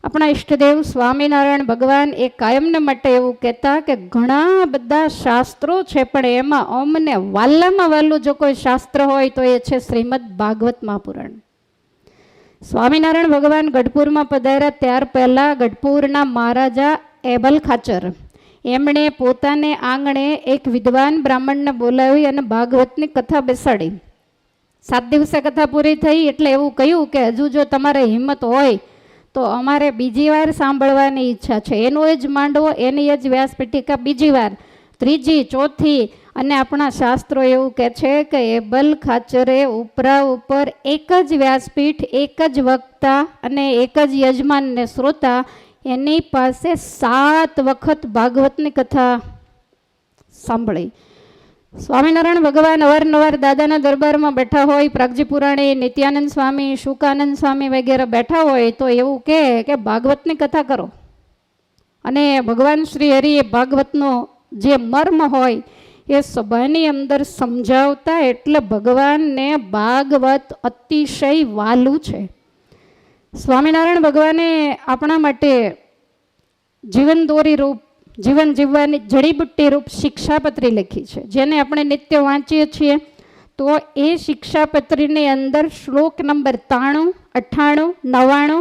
આપણા ઈષ્ટદેવ સ્વામિનારાયણ ભગવાન એ કાયમને માટે એવું કહેતા કે ઘણા બધા શાસ્ત્રો છે, પણ એમાં અમને વાલામાં વાલું જો કોઈ શાસ્ત્ર હોય તો એ છે શ્રીમદ ભાગવત મહાપુરાણ. સ્વામિનારાયણ ભગવાન ગઢપુરમાં પધાર્યા ત્યાર પહેલાં ગઢપુરના મહારાજા એબલ ખાચર એમણે પોતાને આંગણે એક વિદ્વાન બ્રાહ્મણને બોલાવી અને ભાગવતની કથા બેસાડી. 7 દિવસે કથા પૂરી થઈ એટલે એવું કહ્યું કે હજુ જો તમારે હિંમત હોય તો અમારે બીજી વાર સાંભળવાની ઈચ્છા છે. એનો જ માંડવો, એની જ વ્યાસપીઠિકા બીજી વાર, ત્રીજી, ચોથી. અને આપણા શાસ્ત્રો એવું કહે છે કે એબલ ખાચરે ઉપરા ઉપર એક જ વ્યાસપીઠ, એક જ વક્તા અને એક જ યજમાનને શ્રોતા એની પાસે 7 વખત ભાગવતની કથા સાંભળી. સ્વામિનારાયણ ભગવાન અવારનવાર દાદાના દરબારમાં બેઠા હોય, પ્રાગજી પુરાણી, નિત્યાનંદ સ્વામી, શુકાનંદ સ્વામી વગેરે બેઠા હોય તો એવું કહે કે ભાગવતની કથા કરો. અને ભગવાન શ્રી હરિએ ભાગવતનો જે મર્મ હોય એ સભાની અંદર સમજાવતા, એટલે ભગવાનને ભાગવત અતિશય વાલું છે. સ્વામિનારાયણ ભગવાને આપણા માટે જીવનદોરી રૂપ, જીવન જીવવાની જડીબુટ્ટી રૂપ શિક્ષાપત્રી લખી છે, જેને આપણે નિત્ય વાંચીએ છીએ. તો એ શિક્ષાપત્રીની અંદર શ્લોક નંબર 93, 98, 99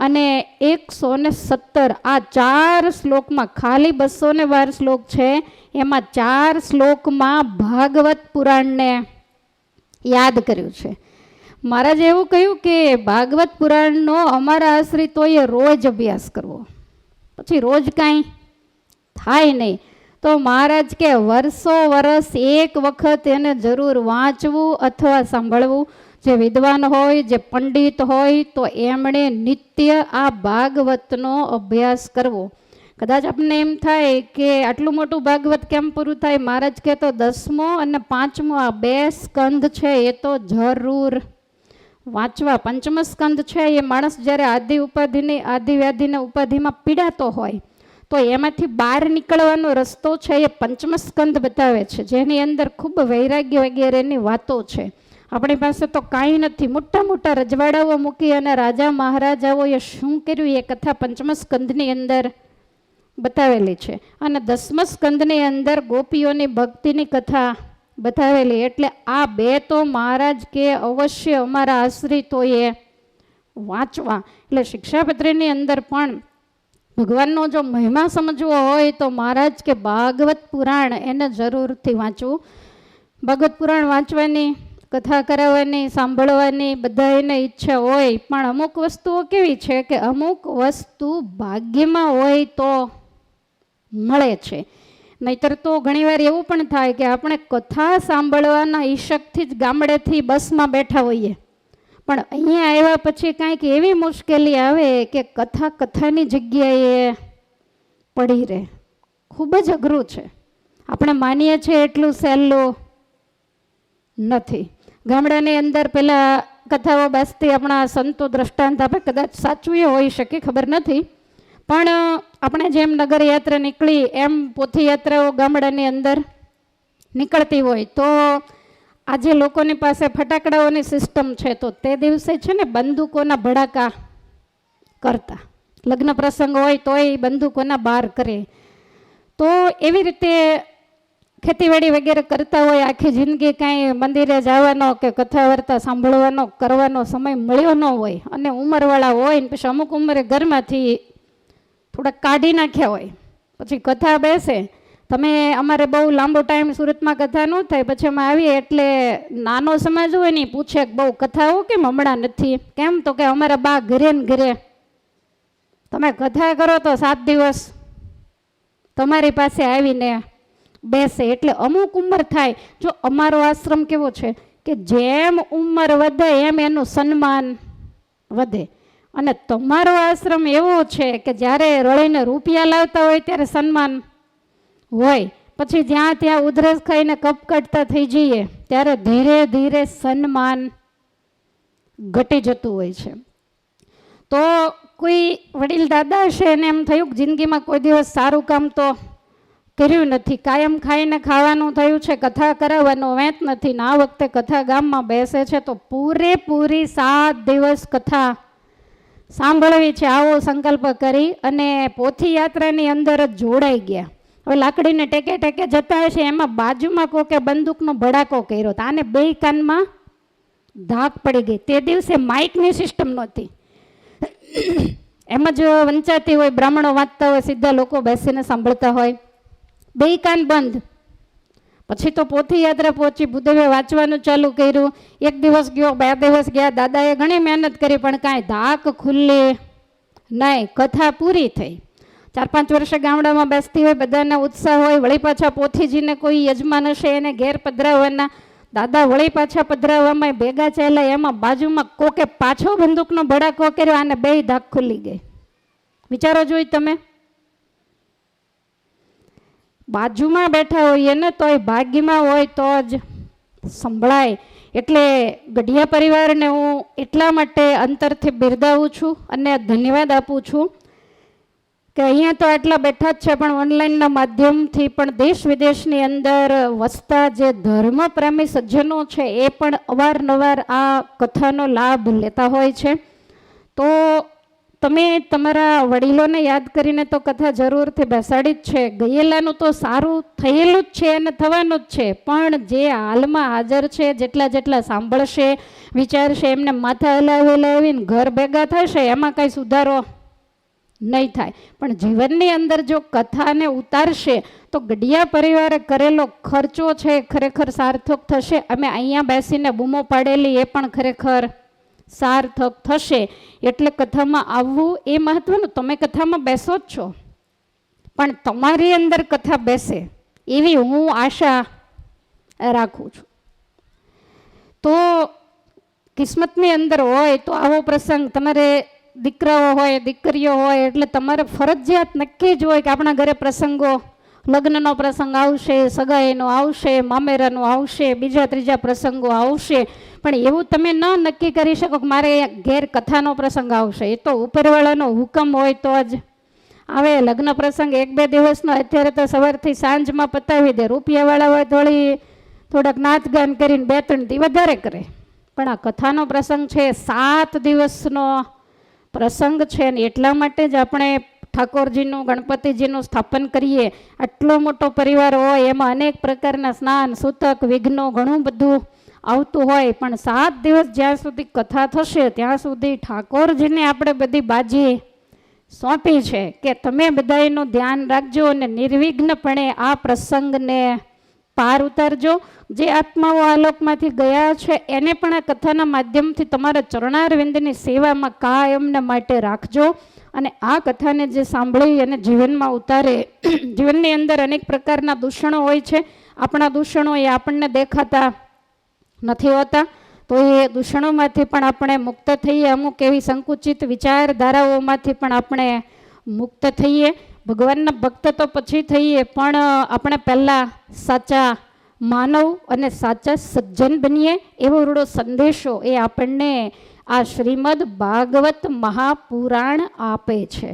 અને 117 આ 4 શ્લોકમાં, ખાલી 212 શ્લોક છે, એમાં 4 શ્લોકમાં ભાગવત પુરાણને યાદ કર્યું છે. મહારાજે એવું કહ્યું કે ભાગવત પુરાણનો અમારા આશ્રિતોએ રોજ અભ્યાસ કરવો, પછી રોજ કાંઈ થાય નહીં. તો મહારાજ કે વર્ષો વર્ષ એક વખત એને જરૂર વાંચવું અથવા સાંભળવું. જે વિદ્વાન હોય, જે પંડિત હોય તો એમણે નિત્ય આ ભાગવતનો અભ્યાસ કરવો. કદાચ આપણને એમ થાય કે આટલું મોટું ભાગવત કેમ પૂરું થાય? મહારાજ કહે તો 10મો અને 5મો આ 2 સ્કંદ છે એ તો જરૂર વાંચવા. 5મો સ્કંદ છે એ માણસ જ્યારે આદિ ઉપાધિની, આદિ વ્યાધિના ઉપાધિમાં પીડાતો હોય તો એમાંથી બહાર નીકળવાનો રસ્તો છે એ 5મો સ્કંદ બતાવે છે, જેની અંદર ખૂબ વૈરાગ્ય વગેરેની વાતો છે. આપણી પાસે તો કાંઈ નથી. મોટા મોટા રજવાડાઓ મૂકી અને રાજા મહારાજાઓએ શું કર્યું એ કથા 5મા સ્કંદની અંદર બતાવેલી છે. અને 10મા સ્કંદની અંદર ગોપીઓની ભક્તિની કથા બતાવેલી. એટલે આ 2 તો મહારાજ કે અવશ્ય અમારા આશ્રિતોએ વાંચવા. એટલે શિક્ષાપત્રીની અંદર પણ ભગવાનનો જો મહિમા સમજવો હોય તો મહારાજ કે ભાગવત પુરાણ એને જરૂરથી વાંચવું. ભાગવત પુરાણ વાંચવાની, કથા કરાવવાની, સાંભળવાની બધાને ઈચ્છા હોય, પણ અમુક વસ્તુઓ કેવી છે કે અમુક વસ્તુ ભાગ્યમાં હોય તો મળે છે. નહીતર તો ઘણીવાર એવું પણ થાય કે આપણે કથા સાંભળવાના ઈશકથી જ ગામડેથી બસમાં બેઠા હોઈએ, પણ અહીંયા આવ્યા પછી કાંઈક એવી મુશ્કેલી આવે કે કથાની જગ્યાએ પડી રહે. ખૂબ જ અઘરું છે. આપણે માનીએ છીએ એટલું સહેલું નથી. ગામડાની અંદર પેલા કથાઓ બાસતી આપણા સંતો દ્રષ્ટાંત આપે, કદાચ સાચું એ હોઈ શકે, ખબર નથી. પણ આપણે જેમ નગર યાત્રા નીકળી એમ પોથી યાત્રાઓ ગામડાની અંદર નીકળતી હોય તો આજે લોકોની પાસે ફટાકડાઓની સિસ્ટમ છે, તો તે દિવસે છે ને બંદૂકોના ભડાકા કરતા. લગ્ન પ્રસંગ હોય તોય બંદૂકોના બાર કરે. તો એવી રીતે ખેતીવાડી વગેરે કરતા હોય, આખી જિંદગી કાંઈ મંદિરે જવાનો કે કથા વાર્તા સાંભળવાનો કરવાનો સમય મળ્યો ન હોય અને ઉંમરવાળા હોય ને પછી અમુક ઉંમરે ઘરમાંથી થોડાક કાઢી નાખ્યા હોય, પછી કથા બેસે. તમે અમારે બહુ લાંબો ટાઈમ સુરતમાં કથા ન થાય, પછી અમે આવીએ એટલે નાનો સમાજ હોય ને પૂછે કે બહુ કથાઓ કેમ હમણાં નથી? કેમ? તો કે અમારા બા ઘરે ને ઘરે તમે કથા કરો તો 7 દિવસ તમારી પાસે આવીને બેસે. એટલે અમુક ઉંમર થાય. જો અમારો આશ્રમ કેવો છે કે જેમ ઉંમર વધે એમ એનું સન્માન વધે, અને તમારો આશ્રમ એવો છે કે જ્યારે રળીને રૂપિયા લાવતા હોય ત્યારે સન્માન હોય, પછી જ્યાં ત્યાં ઉધરસ ખાઈને કપકટતા થઈ જઈએ ત્યારે ધીરે ધીરે સન્માન ઘટી જતું હોય છે. તો કોઈ વડીલ દાદા હશે એને એમ થયું કે જિંદગીમાં કોઈ દિવસ સારું કામ તો કર્યું નથી, કાયમ ખાઈને ખાવાનું થયું છે, કથા કરાવવાનો વેત નથી ને આ વખતે કથા ગામમાં બેસે છે તો પૂરેપૂરી 7 દિવસ કથા સાંભળવી છે, આવો સંકલ્પ કરી અને પોથી યાત્રાની અંદર જ જોડાઈ ગયા. હવે લાકડીને ટેકે ટેકે જતા હશે, એમાં બાજુમાં કોકે બંદૂકનો ભડાકો કર્યો તો આને બે કાનમાં ધાક પડી ગઈ. તે દિવસે માઇકની સિસ્ટમ નહોતી, એમ જ વંચાતી હોય, બ્રાહ્મણો વાંચતા હોય, સીધા લોકો બેસીને સાંભળતા હોય, બે કાન બંધ. પછી તો પોથી યાત્રા પહોંચી, ભૂદેવે વાંચવાનું ચાલુ કર્યું. એક દિવસ ગયો, 2 દિવસ ગયા, દાદાએ ઘણી મહેનત કરી પણ કાંઈ ધાક ખુલ્લી નહીં. કથા પૂરી થઈ. 4-5 વર્ષે ગામડામાં બેસતી હોય, બધાને ઉત્સાહ હોય, વળી પાછા પોથીજીને કોઈ યજમાન હશે એને ઘેર પધરાવવાના. દાદા વળી પાછા પધરાવવામાં ભેગા ચાલ્યા, એમાં બાજુમાં કોકે પાછો બંદૂકનો ભડાકો કર્યો, આને બે ધાક ખુલ્લી ગઈ. વિચારો જોઈ તમે, બાજુમાં બેઠા હોઈએ ને તોય ભાગ્યમાં હોય તો જ સંભળાય. એટલે ગઢિયા પરિવારને હું એટલા માટે અંતરથી બિરદાવું છું અને ધન્યવાદ આપું છું કે અહીંયા તો આટલા બેઠા જ છે, પણ ઓનલાઈનના માધ્યમથી પણ દેશ વિદેશની અંદર વસતા જે ધર્મપ્રેમી સજ્જનો છે એ પણ અવારનવાર આ કથાનો લાભ લેતા હોય છે. તો તમે તમારા વડીલોને યાદ કરીને તો કથા જરૂરથી બેસાડી જ છે. ગયેલાનું તો સારું થયેલું જ છે અને થવાનું જ છે, પણ જે હાલમાં હાજર છે, જેટલા સાંભળશે, વિચારશે, એમને માથા હલાવીને ઘર ભેગા થશે, એમાં કાંઈ સુધારો નહીં થાય. પણ જીવનની અંદર જો કથાને ઉતારશે તો ગઢિયા પરિવારે કરેલો ખર્ચો છે ખરેખર સાર્થક થશે. અમે અહીંયા બેસીને બૂમો પાડેલી એ પણ ખરેખર સાર્થક થશે. એટલે કથામાં આવવું એ મહત્વનું. તમે કથામાં બેસો જ છો, પણ તમારી અંદર કથા બેસે એવી હું આશા રાખું છું. તો કિસ્મતની અંદર હોય તો આવો પ્રસંગ, તમારે દીકરાઓ હોય, દીકરીઓ હોય, એટલે તમારે ફરજિયાત નક્કી જ હોય કે આપણા ઘરે પ્રસંગો, લગ્નનો પ્રસંગ આવશે, સગાઈનો આવશે, મામેરાનો આવશે, બીજા ત્રીજા પ્રસંગો આવશે. પણ એવું તમે ન નક્કી કરી શકો કે મારે ઘેર કથાનો પ્રસંગ આવશે. એ તો ઉપરવાળાનો હુકમ હોય તો જ આવે. લગ્ન પ્રસંગ 1-2 દિવસનો અત્યારે તો સવારથી સાંજમાં પતાવી દે. રૂપિયાવાળા હોય થોડાક નાચગાન કરીને 2-3 દી વધારે કરે. પણ આ કથાનો પ્રસંગ છે 7 દિવસનો પ્રસંગ છે, ને એટલા માટે જ આપણે ઠાકોરજીનું, ગણપતિજીનું સ્થાપન કરીએ. આટલો મોટો પરિવાર હોય, એમાં અનેક પ્રકારના સ્નાન, સૂતક, વિઘ્નો, ઘણું બધું આવતું હોય. પણ 7 દિવસ જ્યાં સુધી કથા થશે ત્યાં સુધી ઠાકોરજીને આપણે બધી બાજી સોંપી છે કે તમે બધાનું ધ્યાન રાખજો અને નિર્વિઘ્નપણે આ પ્રસંગને પાર ઉતારજો. જે આત્માઓ આલોકમાંથી ગયા છે એને પણ આ કથાના માધ્યમથી તમારા ચરણારવિંદની સેવામાં કાયમને માટે રાખજો. અને આ કથાને જે સાંભળી અને જીવનમાં ઉતારે, જીવનની અંદર અનેક પ્રકારના દૂષણો હોય છે. આપણા દૂષણો એ આપણને દેખાતા નથી હોતા, તો એ દૂષણોમાંથી પણ આપણે મુક્ત થઈએ. અમુક એવી સંકુચિત વિચારધારાઓમાંથી પણ આપણે મુક્ત થઈએ. ભગવાનના ભક્ત તો પછી થઈએ, પણ આપણે પહેલાં સાચા માનવ અને સાચા સજ્જન બનીએ, એવો રૂડો સંદેશો એ આપણને આ શ્રીમદ ભાગવત મહાપુરાણ આપે છે.